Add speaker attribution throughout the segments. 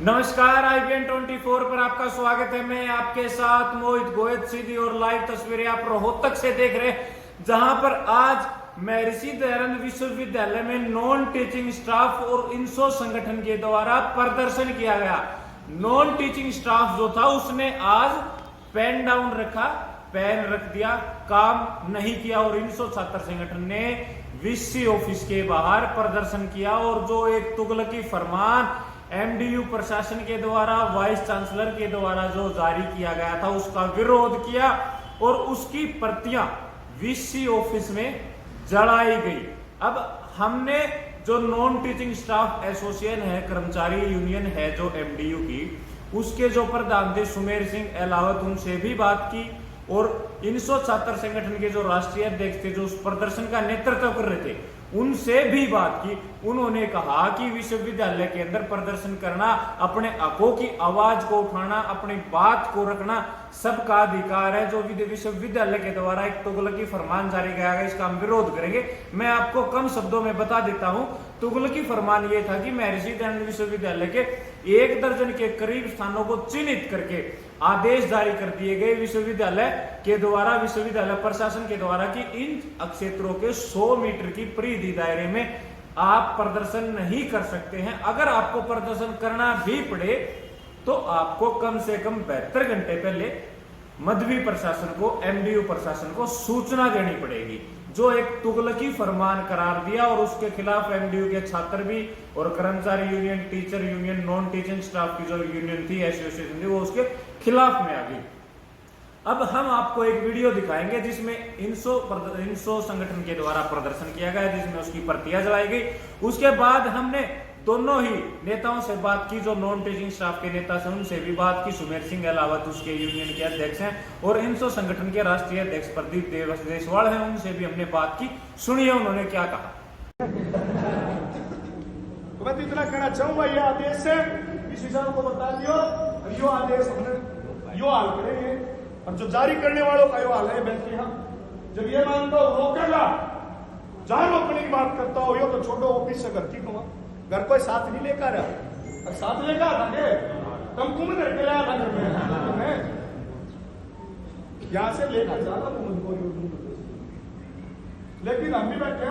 Speaker 1: नमस्कार, IBN 24 पर आपका स्वागत है। मैं आपके साथ मोहित गोयत सीधी और लाइव तस्वीरें आप रोहतक से देख रहे हैं, जहां पर आज महर्षि दयानंद विश्वविद्यालय में नॉन टीचिंग स्टाफ और इनसो संगठन के द्वारा प्रदर्शन किया गया। नॉन टीचिंग स्टाफ जो था उसने आज पेन डाउन रखा, पेन रख दिया, काम नहीं किया और इनसो छात्र संगठन ने वीसी ऑफिस के बाहर प्रदर्शन किया और जो एक तुगलकी फरमान MDU प्रशासन के द्वारा वाइस चांसलर के द्वारा जो जारी किया गया था उसका विरोध किया और उसकी प्रतियां वीसी ऑफिस में जलाई गई। अब हमने जो नॉन टीचिंग स्टाफ एसोसिएशन है, कर्मचारी यूनियन है जो MDU की, उसके जो प्रधान थे सुमेर सिंह अहलावत, उनसे भी बात की और इनसो छात्र संगठन के जो राष्ट्रीय अध्यक्ष थे जो उस प्रदर्शन का नेतृत्व कर रहे थे उनसे भी बात की। उन्होंने कहा कि विश्वविद्यालय के अंदर प्रदर्शन करना, अपने हकों की आवाज को उठाना, अपनी बात को रखना सबका अधिकार है। जो विश्वविद्यालय के द्वारा एक तुगलकी फरमान जारी किया गया, इसका हम विरोध करेंगे। मैं आपको कम शब्दों में बता देता हूं, तुगलकी फरमान यह था कि महर्षि दयानंद विश्वविद्यालय के 1 दर्जन के करीब स्थानों को चिन्हित करके आदेश जारी कर दिए गए विश्वविद्यालय के द्वारा, विश्वविद्यालय प्रशासन के द्वारा कि इन क्षेत्रों के 100 मीटर की परिधि दायरे में आप प्रदर्शन नहीं कर सकते हैं। अगर आपको प्रदर्शन करना भी पड़े तो आपको कम से कम 72 घंटे पहले मध्य प्रशासन को, MDU प्रशासन को सूचना देनी पड़ेगी। जो एक तुगलकी फरमान करार दिया और उसके खिलाफ MDU के छात्र भी और कर्मचारी union, teacher union, non teaching staff की जो यूनियन थी, एसोसिएशन थी, वो उसके खिलाफ में आ गई। अब हम आपको एक वीडियो दिखाएंगे जिसमें इनसो संगठन के द्वारा प्रदर्शन किया गया, जिसमें उसकी प्रतियां जलाई गई। उसके बाद हमने दोनों ही नेताओं से बात की, जो नॉन टीचिंग स्टाफ के नेता से उनसे भी बात की, सुमेर सिंह अहलावत उसके यूनियन के अध्यक्ष हैं और इनसो संगठन के राष्ट्रीय अध्यक्ष प्रदीप देशवाल हैं, उनसे भी हमने बात की। सुनिए उन्होंने क्या कहा।
Speaker 2: तो मैं तो इतना कहना चाहूंगा, ये आदेश से इस हिसाब को बता दियो, यो आदेश हमने यो हाल करेंगे और जो जारी करने वालों का यो हाल है। बल्कि हम जब ये मानता हो रोकेगा, जहां रोकने की बात करता हो, यो तो छोड़ो ऑफिस से घर की कमा, घर कोई साथ नहीं लेकर आया, साथ लेकर आता तुम कुम घर के लाया था घर में, यहां से लेकर जाना तुम। लेकिन हम भी बैठे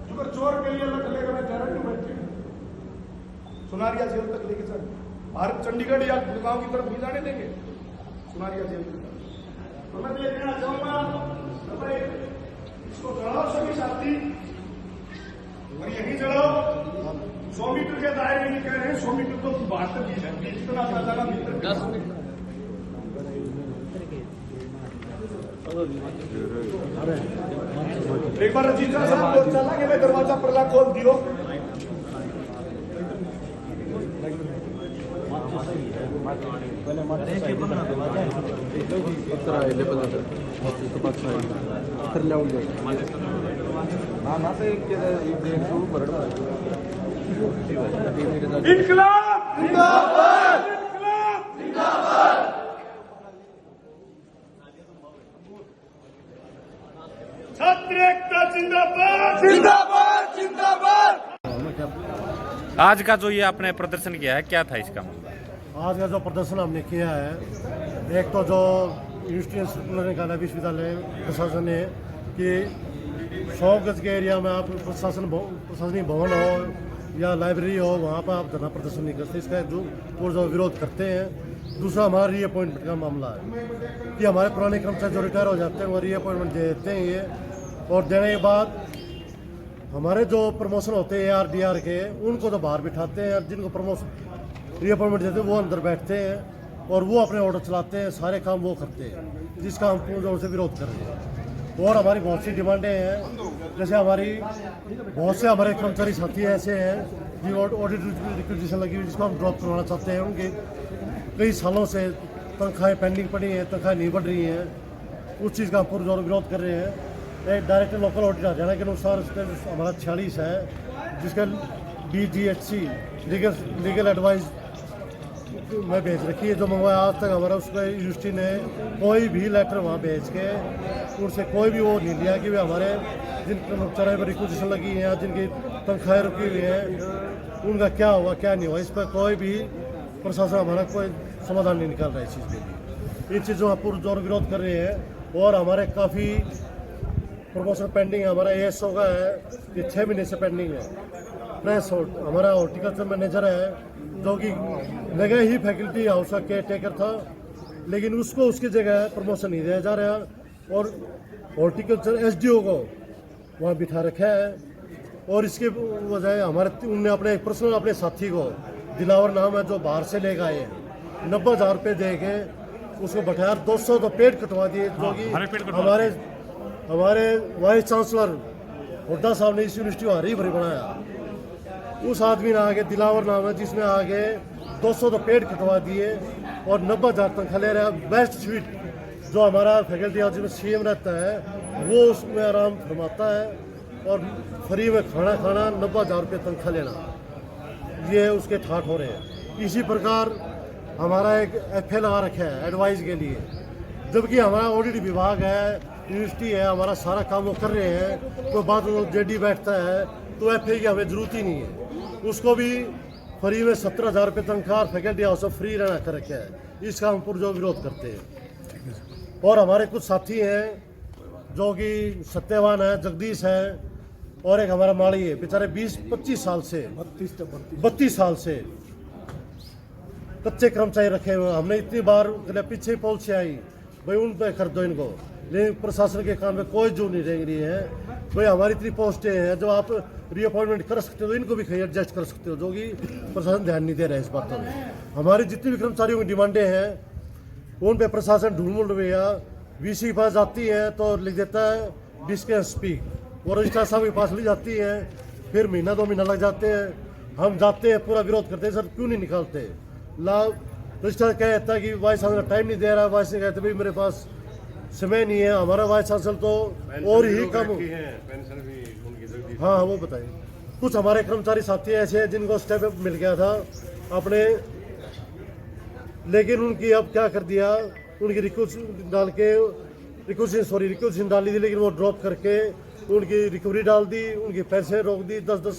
Speaker 2: जो चोर के लिए लग लेकर मैं कह रहा हूं, बैठे सुनारिया जेल तक लेके चल, भारत चंडीगढ़ या गुड़गांव की तरफ नहीं जाने देंगे, सुनारिया जेल तक। तो मैं ये कहना चाहूंगा, इसको चढ़ाओ सभी साथी और यही चढ़ाओ। 100 मीटर के दायरे में कह रहे हैं, 100 मीटर तो बाहर तक ही है, इतना ज्यादा मीटर 10 मीटर। एक बार रजिस्ट्रार साहब चला के मैं दरवाजा पड़ला खोल दियो। इनकलाब जिंदाबाद, इनकलाब जिंदाबाद। छात्र एकता जिंदाबाद, जिंदाबाद, जिंदाबाद।
Speaker 1: आज का जो ये आपने प्रदर्शन किया है, क्या था इसका मामला?
Speaker 3: आज का जो प्रदर्शन हमने किया है, एक तो जो यूनिवर्सिटी सर्कुलर निकाला विश्वविद्यालय प्रशासन ने कि 100 गज के एरिया में आप प्रशासनिक भवन हो या लाइब्रेरी हो, वहाँ पर आप धरना प्रदर्शन नहीं करते, इसका जो विरोध करते हैं। दूसरा हमारा रीअपॉइंटमेंट का मामला है कि हमारे पुराने कर्मचारी जो रिटायर हो जाते हैं वो रीअपॉइंटमेंट दे देते हैं ये, और देने के बाद हमारे जो प्रमोशन होते हैं ARDR के, उनको तो बाहर बिठाते हैं, जिनको प्रमोशन रीअपॉइंटमेंट देते हैं वो अंदर बैठते हैं और वो अपने ऑर्डर चलाते हैं, सारे काम वो करते हैं, जिसका हम पूर्ण तौर से विरोध कर रहे हैं। और हमारी बहुत सी डिमांडें हैं, जैसे हमारी बहुत से हमारे कर्मचारी साथी ऐसे हैं जिन ऑडिट रिक्विजिशन लगी हुई, जिसको हम ड्रॉप करवाना चाहते हैं। उनके कई सालों से तनख्वाहें पेंडिंग पड़ी हैं, तनख्वाहें नहीं बढ़ रही हैं, उस चीज़ का हम पूर्ण विरोध कर रहे हैं। एक डायरेक्टर लोकल ऑडिट हरियाणा के अनुसार हमारा 46 है, जिसका DGHC लीगल एडवाइस में भेज रखी है, जो मंगवाया आज तक हमारा उसका यूनिवर्सिटी ने कोई भी लेटर वहाँ भेज के उनसे कोई भी वो नहीं लिया कि वे हमारे जिन कर्मचारियों पर रिक्विजिशन लगी है या जिनकी तनख्वाहें रुकी हुई हैं उनका क्या हुआ क्या नहीं हुआ, इस पर कोई भी प्रशासन हमारा कोई समाधान नहीं निकाल रहा है इस चीज़ के लिए। इन चीज़ों का पुरजोर विरोध कर रहे हैं और हमारे काफ़ी प्रमोशन पेंडिंग है। हमारा ASO का है कि 6 महीने से पेंडिंग है। प्रेस हमारा हॉर्टिकल्चर मैनेजर है जो कि लगे ही फैकल्टी हाउस का केयर टेकर था, लेकिन उसको उसकी जगह प्रमोशन नहीं दिया जा रहा और हॉर्टिकल्चर SDO को वहाँ बिठा रखा है। और इसके वजह हमारे उनने अपने पर्सनल अपने साथी को दिलावर नाम है जो बाहर से लेकर आए हैं, 90,000 रुपये दे के उसको बैठाया। 200 तो पेड़ कटवा दिए जो कि हमारे वाइस चांसलर हुड्डा साहब ने इस यूनिवर्सिटी को हरी भरी बनाया। उस आदमी ने आगे दिलावर नाम है जिसने आगे 200 तो पेड़ कटवा दिए और 90,000 तनख्वाह ले रहा है। बेस्ट स्वीट जो हमारा फैकल्टी हाउस में CM रहता है वो उसमें आराम फरमाता है और फ्री में खाना 90,000 रुपये तनख्वाह लेना, ये उसके ठाठ हो रहे हैं। इसी प्रकार हमारा एक FA लगा रखा है एडवाइस के लिए, जबकि हमारा ऑडिट विभाग है, यूनिवर्सिटी है, हमारा सारा काम वो कर रहे हैं। तो बाद में JD बैठता है तो FA की हमें ज़रूरत ही नहीं है। उसको भी फ्री में 17,000 रुपये तनख्वाह फैकल्टी हाउस फ्री रहना कर रखा है। इसका हम पुरजोर विरोध करते हैं। और हमारे कुछ साथी हैं जो कि सत्यवान है, जगदीश है और एक हमारा माली है, बेचारे 20-25 साल से 32 साल से कच्चे कर्मचारी रखे हुए। हमने इतनी बार पीछे पॉलिसी आई भाई उन पे कर दो इनको, लेकिन प्रशासन के काम में कोई जो नहीं रह रही है। भाई हमारी इतनी पोस्टें हैं जो आप रीअपॉइंटमेंट कर सकते हो, इनको भी कहीं एडजस्ट कर सकते हो, जो कि प्रशासन ध्यान नहीं दे रहा है इस बातों में। हमारी जितनी भी कर्मचारियों की डिमांडें हैं उन पे प्रशासन ढूंढ रहा। VC के पास जाती है तो लिख देता है डिस्कस स्पीक, वो रजिस्ट्रार साहब के पास ली जाती है, फिर महीना 2 महीना लग जाते हैं। हम जाते हैं पूरा विरोध करते हैं, सर क्यों नहीं निकालते। रजिस्ट्रार कहता है कि वाइस चांसलर टाइम नहीं दे रहा है। वाइस ने कहते भाई मेरे पास समय नहीं है। हमारा वाइस चांसलर तो और ही कम। हाँ वो बताइए। कुछ हमारे कर्मचारी साथी ऐसे हैं जिनको स्टेप अप मिल गया था अपने, लेकिन उनकी अब क्या कर दिया, उनकी रिक्वेस्ट डाली थी, लेकिन वो ड्रॉप करके उनकी रिकवरी डाल दी, उनके पैसे रोक दी। 10-10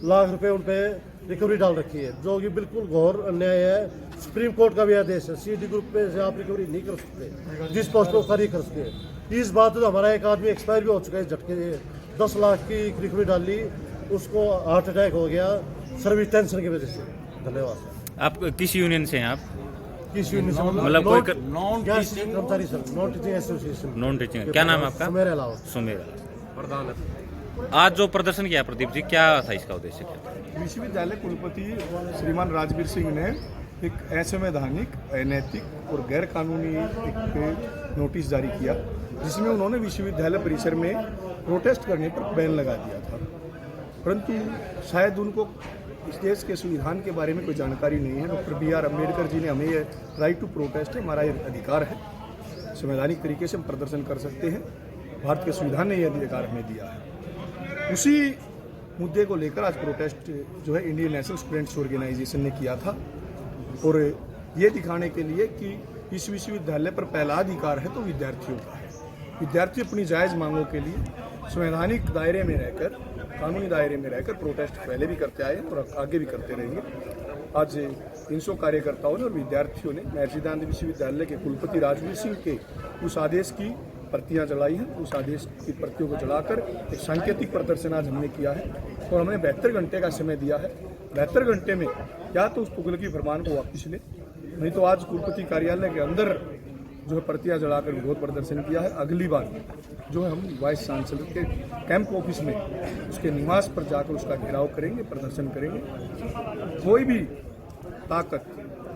Speaker 3: लाख रुपए उन पे रिकवरी डाल रखी है, जो कि बिल्कुल घोर अन्याय है। सुप्रीम कोर्ट का भी आदेश है, CD ग्रुप पे से आप रिकवरी नहीं कर सकते, जिस पोस्ट को खारिज कर सकते। इस बात तो हमारा एक आदमी एक्सपायर भी हो चुका है झटके, 10 लाख की रिकवरी डाली, उसको हार्ट अटैक हो गया सर्विस टेंशन की वजह से। धन्यवाद।
Speaker 4: आप किस यूनियन से हैं आप?
Speaker 3: किस यूनियन से?
Speaker 4: मतलब कोई
Speaker 3: कर्मचारी sir, non teaching association.
Speaker 4: Non teaching. क्या नाम है आपका?
Speaker 3: सुमेर अलावा।
Speaker 4: सुमेर। आज जो प्रदर्शन किया प्रदीप जी, क्या था इसका उद्देश्य? क्या
Speaker 2: विश्वविद्यालय कुलपति श्रीमान राजवीर सिंह ने एक असंवैधानिक, अनैतिक और गैर कानूनी एक नोटिस जारी किया, जिसमें उन्होंने विश्वविद्यालय परिसर में प्रोटेस्ट करने पर बैन लगा दिया था। परंतु शायद उनको इस देश के संविधान के बारे में कोई जानकारी नहीं है। डॉक्टर BR अम्बेडकर जी ने हमें ये राइट टू प्रोटेस्ट है, हमारा ये अधिकार है, संवैधानिक तरीके से हम प्रदर्शन कर सकते हैं। भारत के संविधान ने यह अधिकार हमें दिया है। उसी मुद्दे को लेकर आज प्रोटेस्ट जो है इंडियन नेशनल स्टूडेंट्स ऑर्गेनाइजेशन ने किया था, और ये दिखाने के लिए कि इस विश्वविद्यालय पर पहला अधिकार है तो विद्यार्थियों का है। विद्यार्थी अपनी जायज़ मांगों के लिए संवैधानिक दायरे में रहकर, कानूनी दायरे में रहकर प्रोटेस्ट पहले भी करते आए हैं और आगे भी करते रहेंगे। आज 300 कार्यकर्ताओं ने और विद्यार्थियों ने महर्षि दयानंद विश्वविद्यालय के कुलपति राजवीर सिंह के उस आदेश की प्रतियां जलाई हैं। उस आदेश की प्रतियों को जलाकर एक सांकेतिक प्रदर्शन आज हमने किया है, और हमने 72 घंटे का समय दिया है। 72 घंटे में या तो उस तुगलकी फरमान को वापस ले, नहीं तो आज कुलपति कार्यालय के अंदर जो है प्रतियां जलाकर विरोध प्रदर्शन किया है। अगली बार जो है हम वाइस चांसलर के कैंप ऑफिस में उसके निवास पर जाकर उसका घेराव करेंगे, प्रदर्शन करेंगे। कोई भी ताकत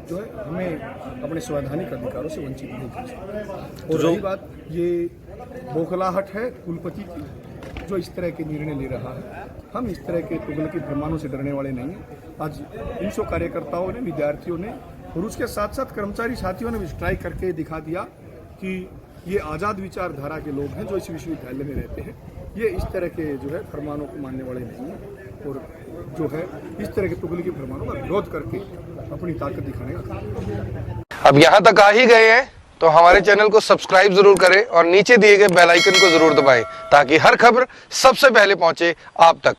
Speaker 2: जो है हमें अपने संवैधानिक अधिकारों से वंचित नहीं कर सकती। और रही बात ये बौखलाहट है कुलपति की जो इस तरह के निर्णय ले रहा है, हम इस तरह के तुगलकी फरमानों से डरने वाले नहीं हैं। आज 300 कार्यकर्ताओं ने, विद्यार्थियों ने और उसके साथ साथ कर्मचारी साथियों ने भी स्ट्राइक करके दिखा दिया कि ये आज़ाद विचारधारा के लोग हैं जो इस विश्वविद्यालय में रहते हैं। ये इस तरह के जो है फरमानों को मानने वाले नहीं हैं, और जो है इस तरह के तुगलकी फरमानों का विरोध करके अपनी ताकत दिखाने का काम।
Speaker 5: अब यहाँ तक आ ही गए हैं तो हमारे चैनल को सब्सक्राइब जरूर करें और नीचे दिए गए बेल आइकन को जरूर दबाएं, ताकि हर खबर सबसे पहले पहुंचे आप तक।